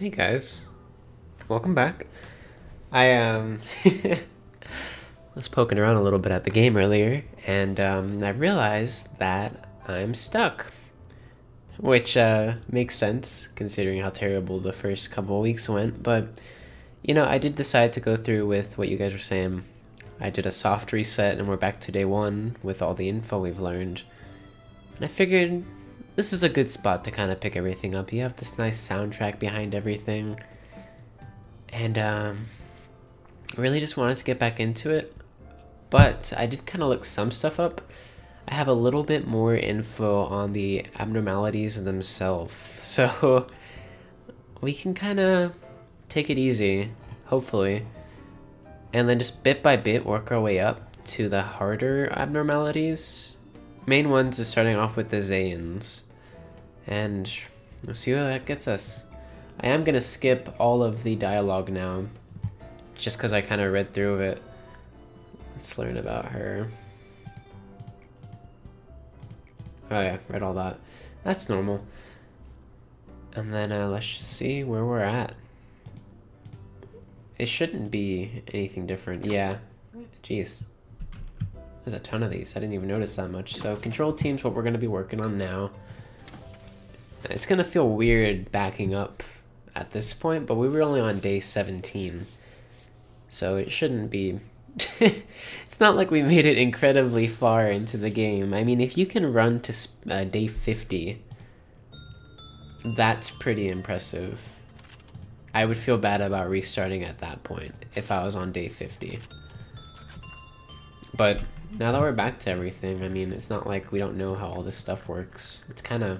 Hey guys, welcome back. I was poking around a little bit at the game earlier, and I realized that I'm stuck, which makes sense considering how terrible the first couple of weeks went. But I did decide to go through with what you guys were saying. I did a soft reset, and we're back to day one with all the info we've learned. And I figured this is a good spot to kind of pick everything up. You have this nice soundtrack behind everything. And really just wanted to get back into it. But I did kind of look some stuff up. I have a little bit more info on the abnormalities themselves. So we can kind of take it easy, hopefully. And then just bit by bit work our way up to the harder abnormalities. Main ones is starting off with the Zayans. And we'll see where that gets us. I am going to skip all of the dialogue now, just because I kind of read through it. Let's learn about her. Oh yeah, read all that. That's normal. And then let's just see where we're at. It shouldn't be anything different. Yeah, jeez. There's a ton of these. I didn't even notice that much. So control team's what we're going to be working on now. It's going to feel weird backing up at this point, but we were only on day 17. So it shouldn't be... It's not like we made it incredibly far into the game. I mean, if you can run to day 50, that's pretty impressive. I would feel bad about restarting at that point if I was on day 50. But now that we're back to everything, I mean, it's not like we don't know how all this stuff works. It's kind of...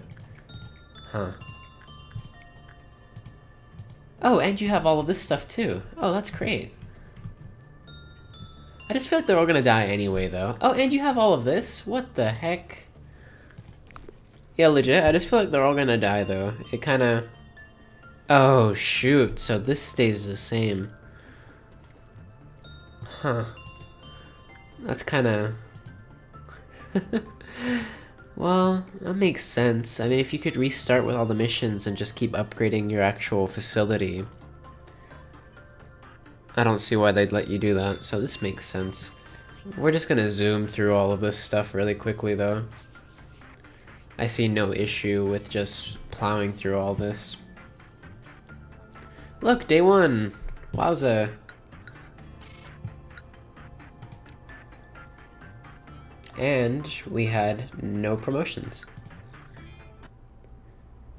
Huh. Oh, and you have all of this stuff too. Oh, that's great. I just feel like they're all gonna die anyway, though. Oh, and you have all of this? What the heck? Yeah, legit, I just feel like they're all gonna die, though. It kind of... Oh, shoot. So this stays the same. Huh. That's kind of... Well, that makes sense. I mean, if you could restart with all the missions and just keep upgrading your actual facility, I don't see why they'd let you do that, so this makes sense. We're just gonna zoom through all of this stuff really quickly, though. I see no issue with just plowing through all this. Look, day one! Wowza. And we had no promotions.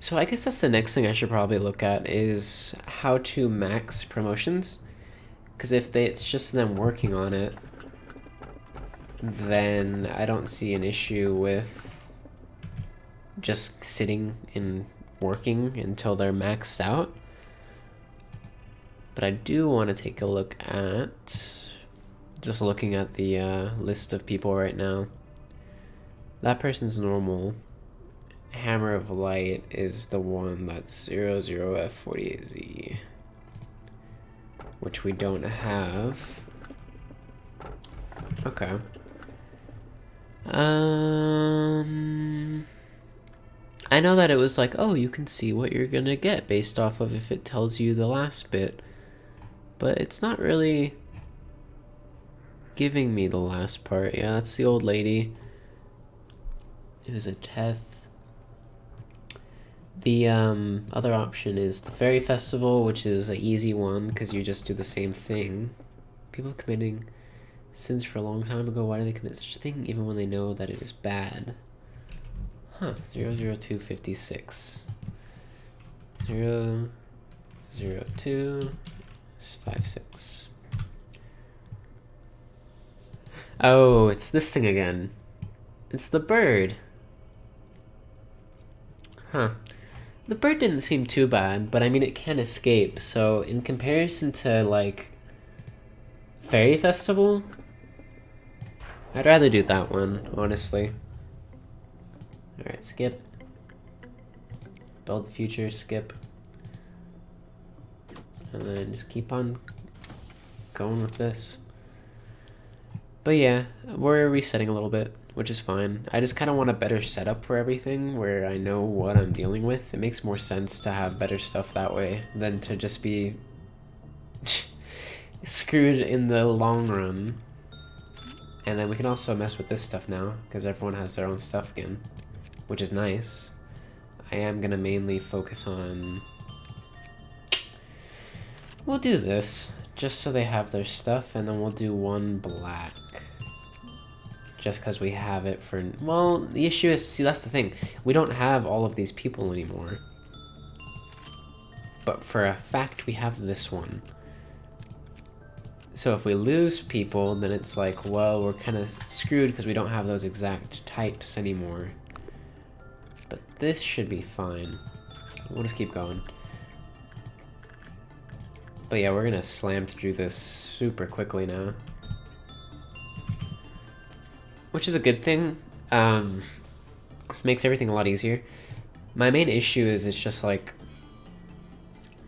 So I guess that's the next thing I should probably look at is how to max promotions. Because if it's just them working on it, then I don't see an issue with just sitting and working until they're maxed out. But I do want to take a look at... Just looking at the list of people right now. That person's normal. Hammer of Light is the one that's 00F48Z. Which we don't have. Okay. I know that it was like, oh, you can see what you're gonna get based off of if it tells you the last bit. But it's not really... giving me the last part. Yeah, that's the old lady. It was a Teth. The other option is the Fairy Festival, which is an easy one because you just do the same thing. People committing sins for a long time ago, why do they commit such a thing even when they know that it is bad? Huh, 00256. 00256. Oh, it's this thing again. It's the bird. Huh. The bird didn't seem too bad, but I mean it can escape, so in comparison to, like, Fairy Festival, I'd rather do that one, honestly. Alright, skip. Build the future, skip. And then just keep on going with this. But yeah, we're resetting a little bit. which is fine. I just kind of want a better setup for everything where I know what I'm dealing with. It makes more sense to have better stuff that way than to just be screwed in the long run. And then we can also mess with this stuff now because everyone has their own stuff again, which is nice. I am gonna mainly focus on... We'll do this just so they have their stuff, and then we'll do one black. Just because we have it for... Well, the issue is, see, that's the thing. We don't have all of these people anymore. But for a fact, we have this one. So if we lose people, then it's like, well, we're kind of screwed because we don't have those exact types anymore. But this should be fine. We'll just keep going. But yeah, we're going to slam through this super quickly now. Which is a good thing. Makes everything a lot easier. My main issue is it's just like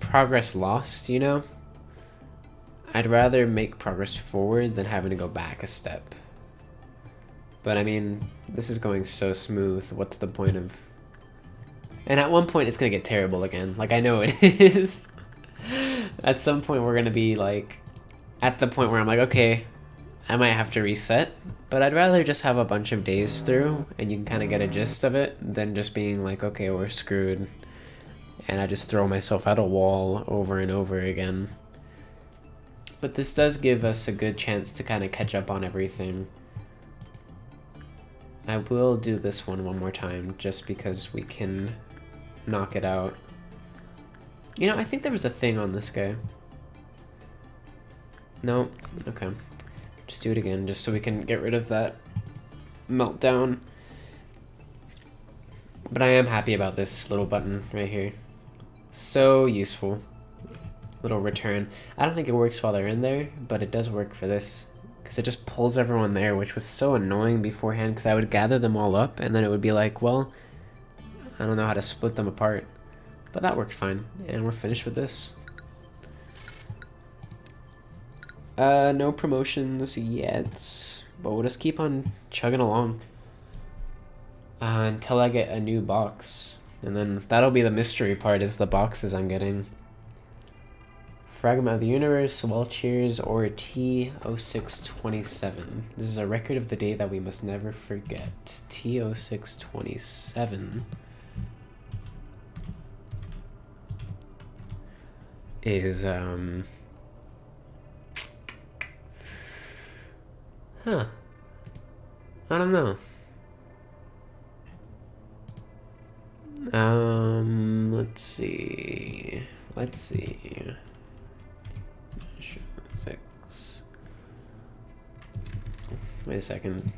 progress lost, you know? I'd rather make progress forward than having to go back a step. But I mean, this is going so smooth. What's the point of... And at one point it's gonna get terrible again. Like, I know it is. At some point we're gonna be like, at the point where I'm like, okay, I might have to reset, but I'd rather just have a bunch of days through and you can kind of get a gist of it than just being like, okay, we're screwed. And I just throw myself at a wall over and over again. But this does give us a good chance to kind of catch up on everything. I will do this one more time just because we can knock it out. You know, I think there was a thing on this guy. No? Okay. Just do it again, just so we can get rid of that meltdown. But I am happy about this little button right here. So useful. Little return. I don't think it works while they're in there, but it does work for this. Because it just pulls everyone there, which was so annoying beforehand, because I would gather them all up, and then it would be like, well, I don't know how to split them apart. But that worked fine, and we're finished with this. No promotions yet, but we'll just keep on chugging along until I get a new box, and then that'll be the mystery part, is the boxes I'm getting. Fragment of the Universe, Well Cheers, or T0627. This is a record of the day that we must never forget. T0627 is, huh. I don't know. Let's see. Let's see. 6. Wait a second.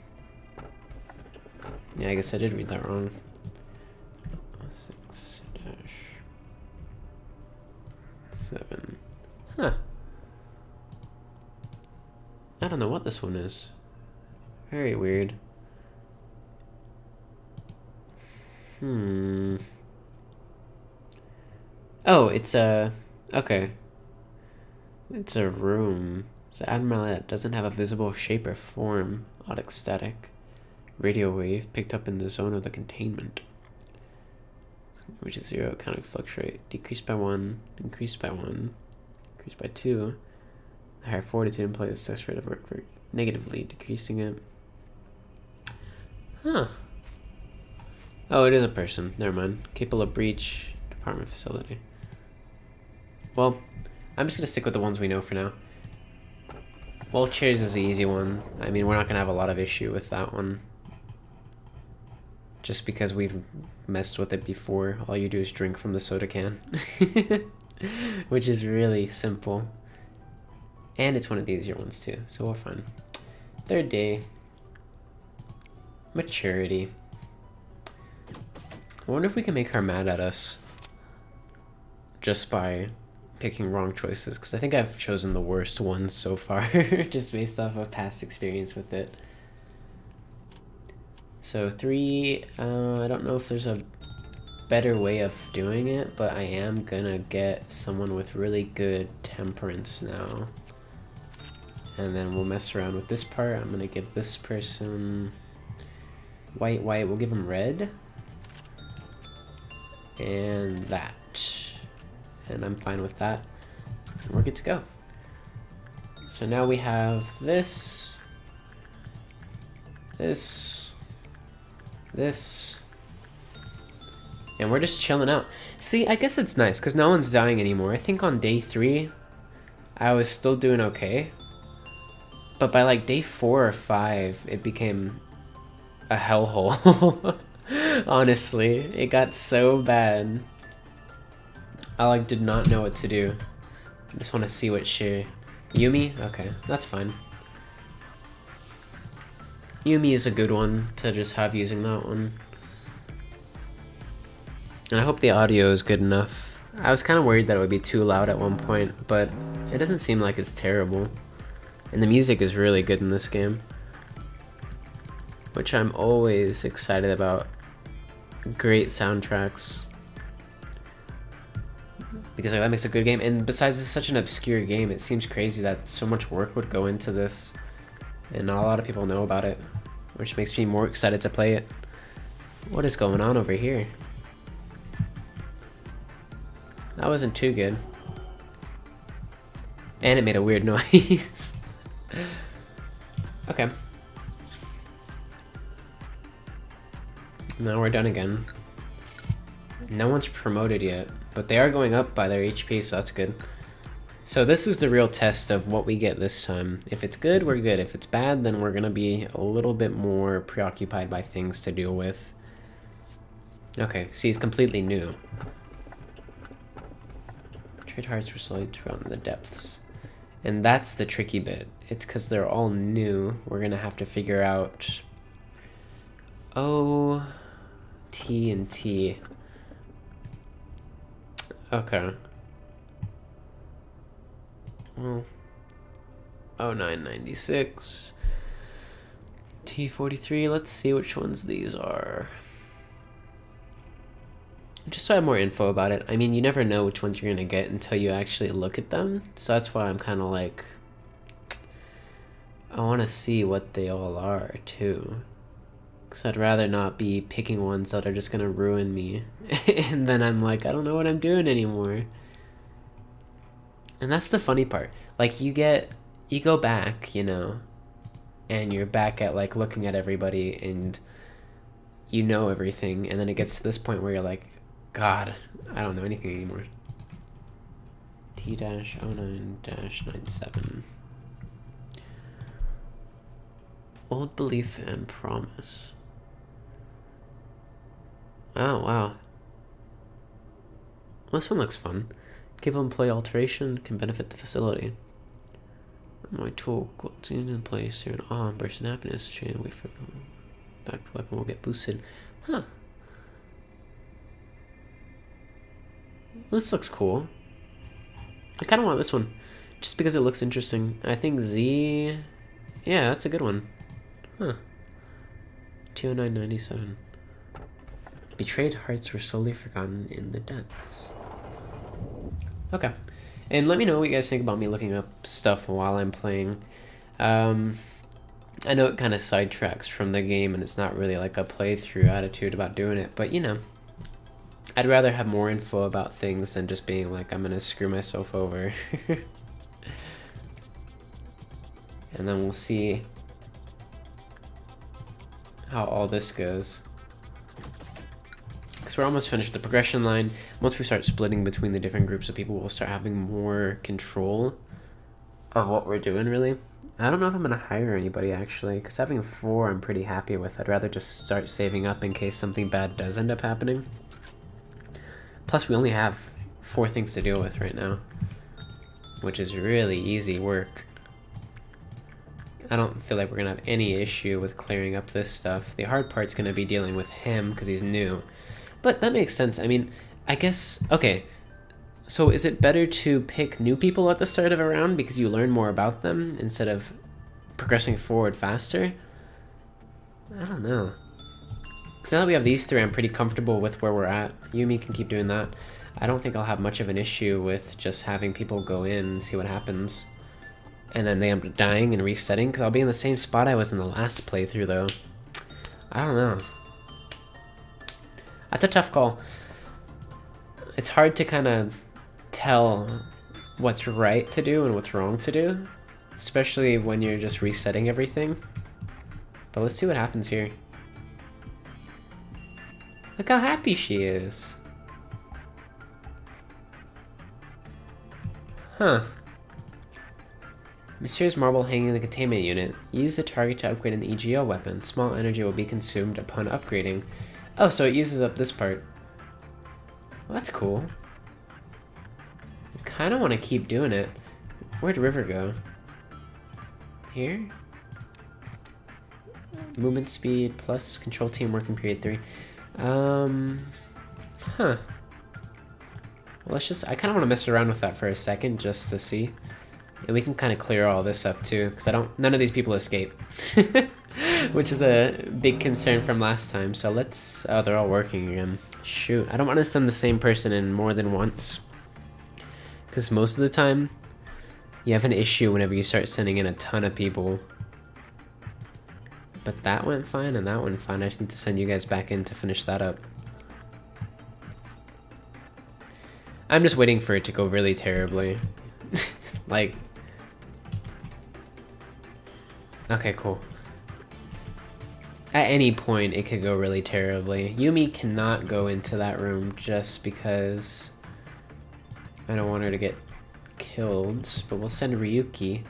Yeah, I guess I did read that wrong. 6-7. Huh. I don't know what this one is. Very weird. Oh, it's a... Okay. It's a room. It's an abnormality that doesn't have a visible shape or form. Odic static. Radio wave picked up in the zone of the containment. Which is 0, counting fluctuate. Decrease by 1, increase by 1, increase by 2. The higher fortitude implies the success rate of work very negatively, decreasing it. Huh. Oh, it is a person. Never mind. Capable of breach. Department facility. Well, I'm just going to stick with the ones we know for now. Well, chairs is the easy one. I mean, we're not going to have a lot of issue with that one. Just because we've messed with it before. All you do is drink from the soda can. Which is really simple. And it's one of the easier ones too, so we're fine. Third day. Maturity. I wonder if we can make her mad at us. Just by picking wrong choices, because I think I've chosen the worst ones so far. Just based off of past experience with it. So 3, I don't know if there's a better way of doing it, but I am gonna get someone with really good temperance now. And then we'll mess around with this part. I'm gonna give this person White, white. We'll give him red. And that. And I'm fine with that. We're good to go. So now we have this. This. This. And we're just chilling out. See, I guess it's nice because no one's dying anymore. I think on day 3, I was still doing okay. But by like day 4 or 5, it became a hellhole. Honestly, it got so bad. I like did not know what to do. I just want to see what she... Yumi? Okay, that's fine. Yumi is a good one to just have using that one. And I hope the audio is good enough. I was kind of worried that it would be too loud at one point, but it doesn't seem like it's terrible. And the music is really good in this game, which I'm always excited about. Great soundtracks. Because that makes a good game. And besides, it's such an obscure game, it seems crazy that so much work would go into this. And not a lot of people know about it, which makes me more excited to play it. What is going on over here? That wasn't too good. And it made a weird noise. Okay. Now we're done again. No one's promoted yet, but they are going up by their HP, so that's good. So this is the real test of what we get this time. If it's good, we're good. If it's bad, then we're gonna be a little bit more preoccupied by things to deal with. Okay, see, it's completely new. Trade hearts were slowly thrown in the depths. And that's the tricky bit. It's because they're all new. We're gonna have to figure out O, T, and T. Okay. Well, 0996, T43. Let's see which ones these are. Just so I have more info about it. I mean, you never know which ones you're gonna get until you actually look at them. So that's why I'm kind of like, I want to see what they all are too. Because I'd rather not be picking ones that are just gonna ruin me. And then I'm like, I don't know what I'm doing anymore. And that's the funny part. Like, you go back, you know, and you're back at like looking at everybody and you know everything. And then it gets to this point where you're like, God, I don't know anything anymore. T-09-97. Old belief and promise. Oh, wow. Well, this one looks fun. Capable employee alteration can benefit the facility. My tool got in place here and burst in happiness. Chain wait for back to weapon will get boosted. Huh. This looks cool. I kind of want this one, just because it looks interesting. I think Z, yeah, that's a good one. Huh. 209.97. Betrayed hearts were slowly forgotten in the depths. Okay. And let me know what you guys think about me looking up stuff while I'm playing. I know it kind of sidetracks from the game and it's not really like a playthrough attitude about doing it, but you know, I'd rather have more info about things than just being like, I'm gonna screw myself over. And then we'll see how all this goes. Because we're almost finished with the progression line. Once we start splitting between the different groups of people, we'll start having more control of what we're doing, really. I don't know if I'm going to hire anybody, actually, because having 4 I'm pretty happy with. I'd rather just start saving up in case something bad does end up happening. Plus, we only have 4 things to deal with right now, which is really easy work. I don't feel like we're going to have any issue with clearing up this stuff. The hard part's going to be dealing with him because he's new. But that makes sense. I mean, I guess... Okay, so is it better to pick new people at the start of a round because you learn more about them instead of progressing forward faster? I don't know. Because now that we have these 3, I'm pretty comfortable with where we're at. Yumi can keep doing that. I don't think I'll have much of an issue with just having people go in and see what happens. And then they end up dying and resetting, because I'll be in the same spot I was in the last playthrough, though. I don't know. That's a tough call. It's hard to kind of tell what's right to do and what's wrong to do, especially when you're just resetting everything. But let's see what happens here. Look how happy she is. Huh. Mysterious marble hanging in the containment unit. Use the target to upgrade an EGO weapon. Small energy will be consumed upon upgrading. Oh, so it uses up this part. Well, that's cool. I kind of want to keep doing it. Where'd River go? Here? Movement speed plus control team working period 3. Huh. Well, let's just, I kind of want to mess around with that for a second just to see. And we can kind of clear all this up too, because none of these people escape. Which is a big concern from last time, so let's, oh, they're all working again. Shoot, I don't want to send the same person in more than once. Because most of the time, you have an issue whenever you start sending in a ton of people. But that went fine, and that went fine. I just need to send you guys back in to finish that up. I'm just waiting for it to go really terribly. Like... Okay, cool. At any point, it could go really terribly. Yumi cannot go into that room just because I don't want her to get killed, but we'll send Ryuki.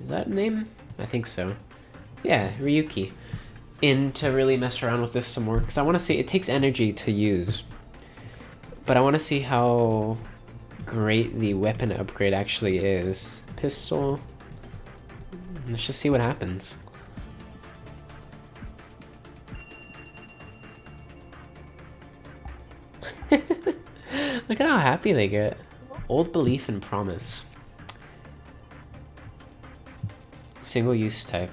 Is that a name? I think so. Yeah, Ryuki. In to really mess around with this some more, because I want to see, it takes energy to use. But I want to see how great the weapon upgrade actually is. Pistol. Let's just see what happens. Look at how happy they get. Old belief and promise. Single use type.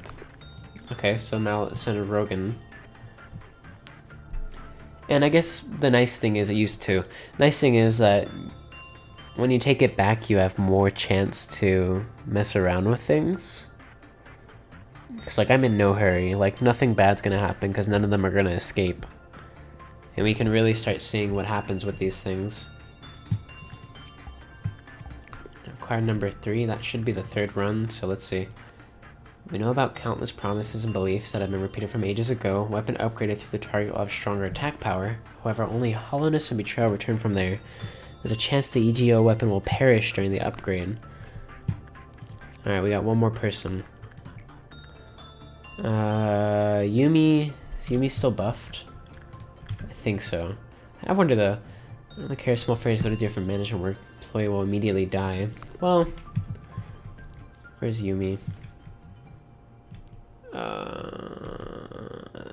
Okay, so now let's send Rogan. And I guess the nice thing is, it used to. Nice thing is that when you take it back, you have more chance to mess around with things. It's like, I'm in no hurry. Like, nothing bad's gonna happen because none of them are gonna escape. And we can really start seeing what happens with these things. Card number 3, that should be the 3rd run, so let's see. We know about countless promises and beliefs that have been repeated from ages ago. Weapon upgraded through the target will have stronger attack power. However, only hollowness and betrayal return from there. There's a chance the EGO weapon will perish during the upgrade. Alright, we got one more person. Yumi... Is Yumi still buffed? I think so. I wonder though. I don't care if small fairies go to different management work. Employee will immediately die. Well... Where's Yumi?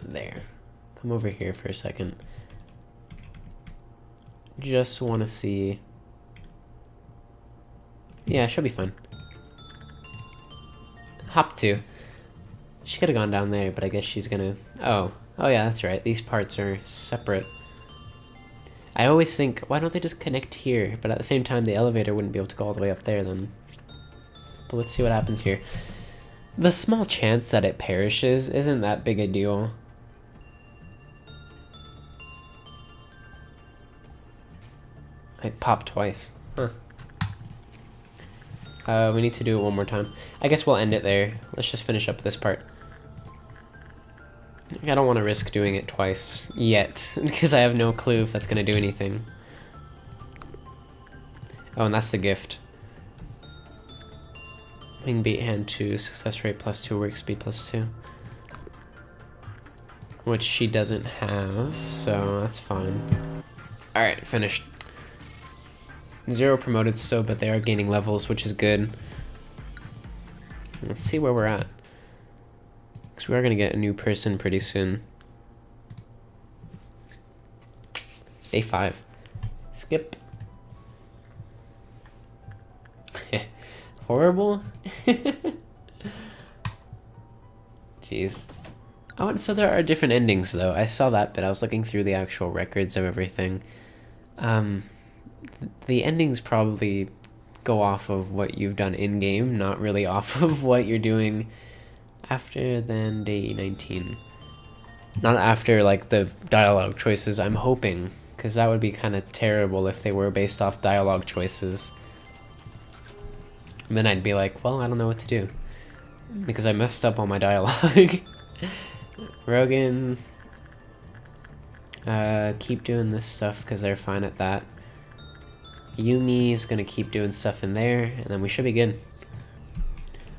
There. Come over here for a second. Just want to see... Yeah, she'll be fine. Hop 2. She could have gone down there, but I guess she's gonna... Oh. Oh yeah, that's right. These parts are separate. I always think, why don't they just connect here? But at the same time, the elevator wouldn't be able to go all the way up there then. But let's see what happens here. The small chance that it perishes isn't that big a deal. I popped twice. Huh. We need to do it one more time. I guess we'll end it there. Let's just finish up this part. I don't want to risk doing it twice yet, because I have no clue if that's going to do anything. Oh, and that's the gift. Wing beat hand 2, success rate +2, work speed +2. Which she doesn't have, so that's fine. Alright, finished. 0 promoted still, but they are gaining levels, which is good. Let's see where we're at. Because we are going to get a new person pretty soon. A5. Skip. Horrible? Jeez. Oh, so there are different endings, though. I saw that, but I was looking through the actual records of everything. The endings probably go off of what you've done in-game, not really off of what you're doing after then day 19. Not after, like, the dialogue choices, I'm hoping. Because that would be kind of terrible if they were based off dialogue choices. And then I'd be like, well, I don't know what to do. Because I messed up on my dialogue. Rogan. Keep doing this stuff because they're fine at that. Yumi is going to keep doing stuff in there, and then we should be good.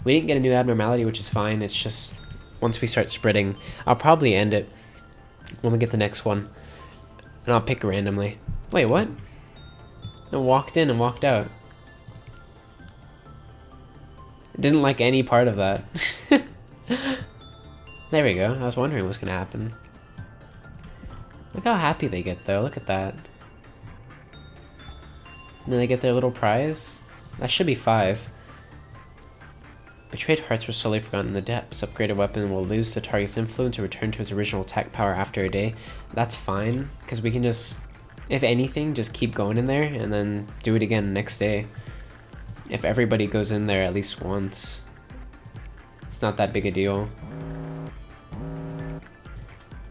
We didn't get a new abnormality, which is fine. It's just, once we start spreading, I'll probably end it when we get the next one. And I'll pick randomly. Wait, what? No, walked in and walked out. Didn't like any part of that. There we go. I was wondering what's going to happen. Look how happy they get, though. Look at that. And then they get their little prize. That should be 5. Betrayed hearts were slowly forgotten in the depths. Upgraded weapon will lose the target's influence or return to its original attack power after a day. That's fine, because we can just, if anything, just keep going in there and then do it again next day. If everybody goes in there at least once. It's not that big a deal.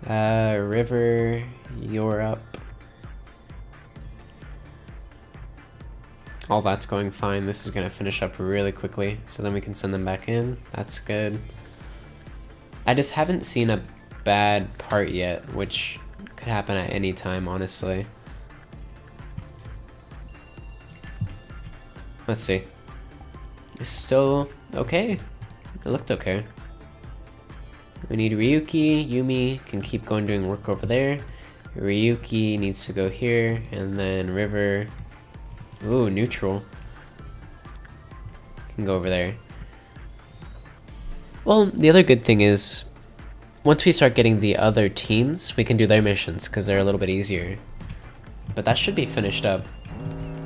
River, you're up. All that's going fine. This is going to finish up really quickly, so then we can send them back in. That's good. I just haven't seen a bad part yet, which could happen at any time, honestly. Let's see. It's still okay. It looked okay. We need Ryuki. Yumi can keep going doing work over there. Ryuki needs to go here, and then River. Ooh, neutral. Can go over there. Well, the other good thing is, once we start getting the other teams, we can do their missions, because they're a little bit easier. But that should be finished up.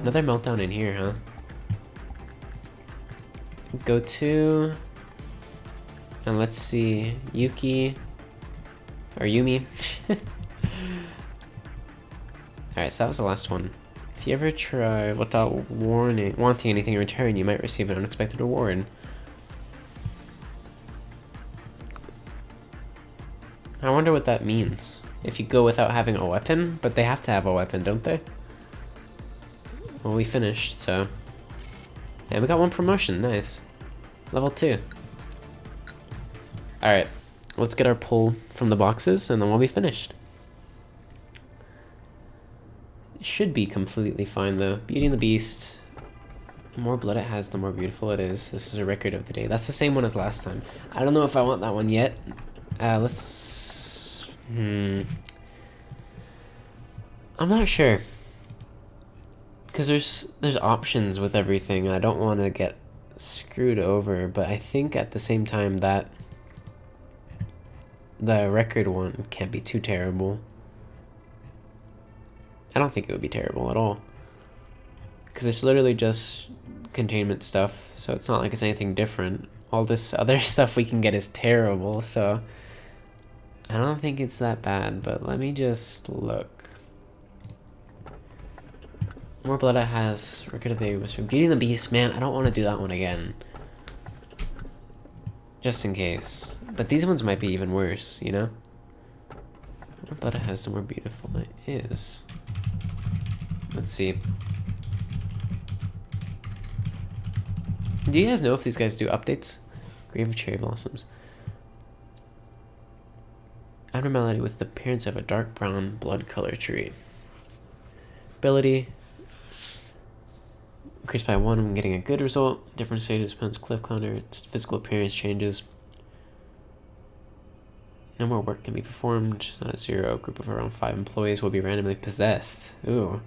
Another meltdown in here, huh? Go to... And let's see, Yuki... Or Yumi. Alright, so that was the last one. If you ever try without wanting anything in return, you might receive an unexpected reward. I wonder what that means. If you go without having a weapon, but they have to have a weapon, don't they? Well, we finished, so... And we got 1 promotion, nice. Level 2. Alright, let's get our pull from the boxes, and then we'll be finished. Should be completely fine though. Beauty and the Beast. The more blood it has, the more beautiful it is. This is a record of the day. That's the same one as last time. I don't know if I want that one yet. Let's... I'm not sure. Because there's options with everything. I don't want to get screwed over, but I think at the same time that the record one can't be too terrible. I don't think it would be terrible at all. Because it's literally just containment stuff, so it's not like it's anything different. All this other stuff we can get is terrible, so... I don't think it's that bad, but let me just look. More blood it has. Record of the day was from Beauty and the Beast. Man, I don't want to do that one again. Just in case. But these ones might be even worse, you know? The more blood it has, the more beautiful it is. Let's see. Do you guys know if these guys do updates? Grave of Cherry Blossoms. Abnormality with the appearance of a dark brown blood color tree. Ability. Increased by 1 when getting a good result. Different status depends cliff climber. Its physical appearance changes. No more work can be performed. 0. A group of around 5 employees will be randomly possessed. Ooh.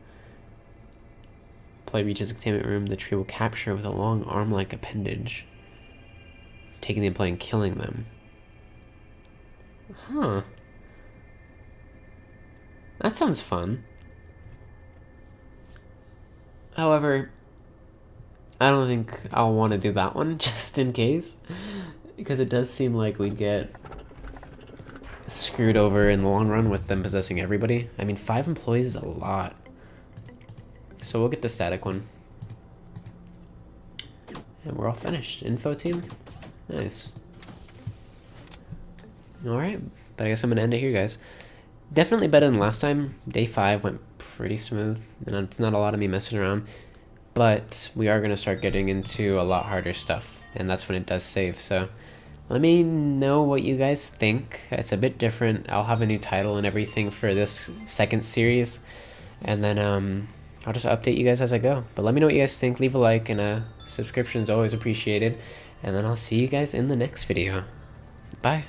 Player reaches a containment room, the tree will capture with a long arm-like appendage, taking the employee and killing them. Huh. That sounds fun. However, I don't think I'll want to do that one, just in case. Because it does seem like we'd get screwed over in the long run with them possessing everybody. I mean, 5 employees is a lot. So we'll get the static one. And we're all finished. Info team? Nice. Alright, But I guess I'm gonna end it here, guys. Definitely better than last time. Day 5 went pretty smooth, and it's not a lot of me messing around. But we are gonna start getting into a lot harder stuff, and that's when it does save. So let me know what you guys think. It's a bit different. I'll have a new title and everything for this second series, and then I'll just update you guys as I go. But let me know what you guys think. Leave a like, and a subscription is always appreciated. And then I'll see you guys in the next video. Bye.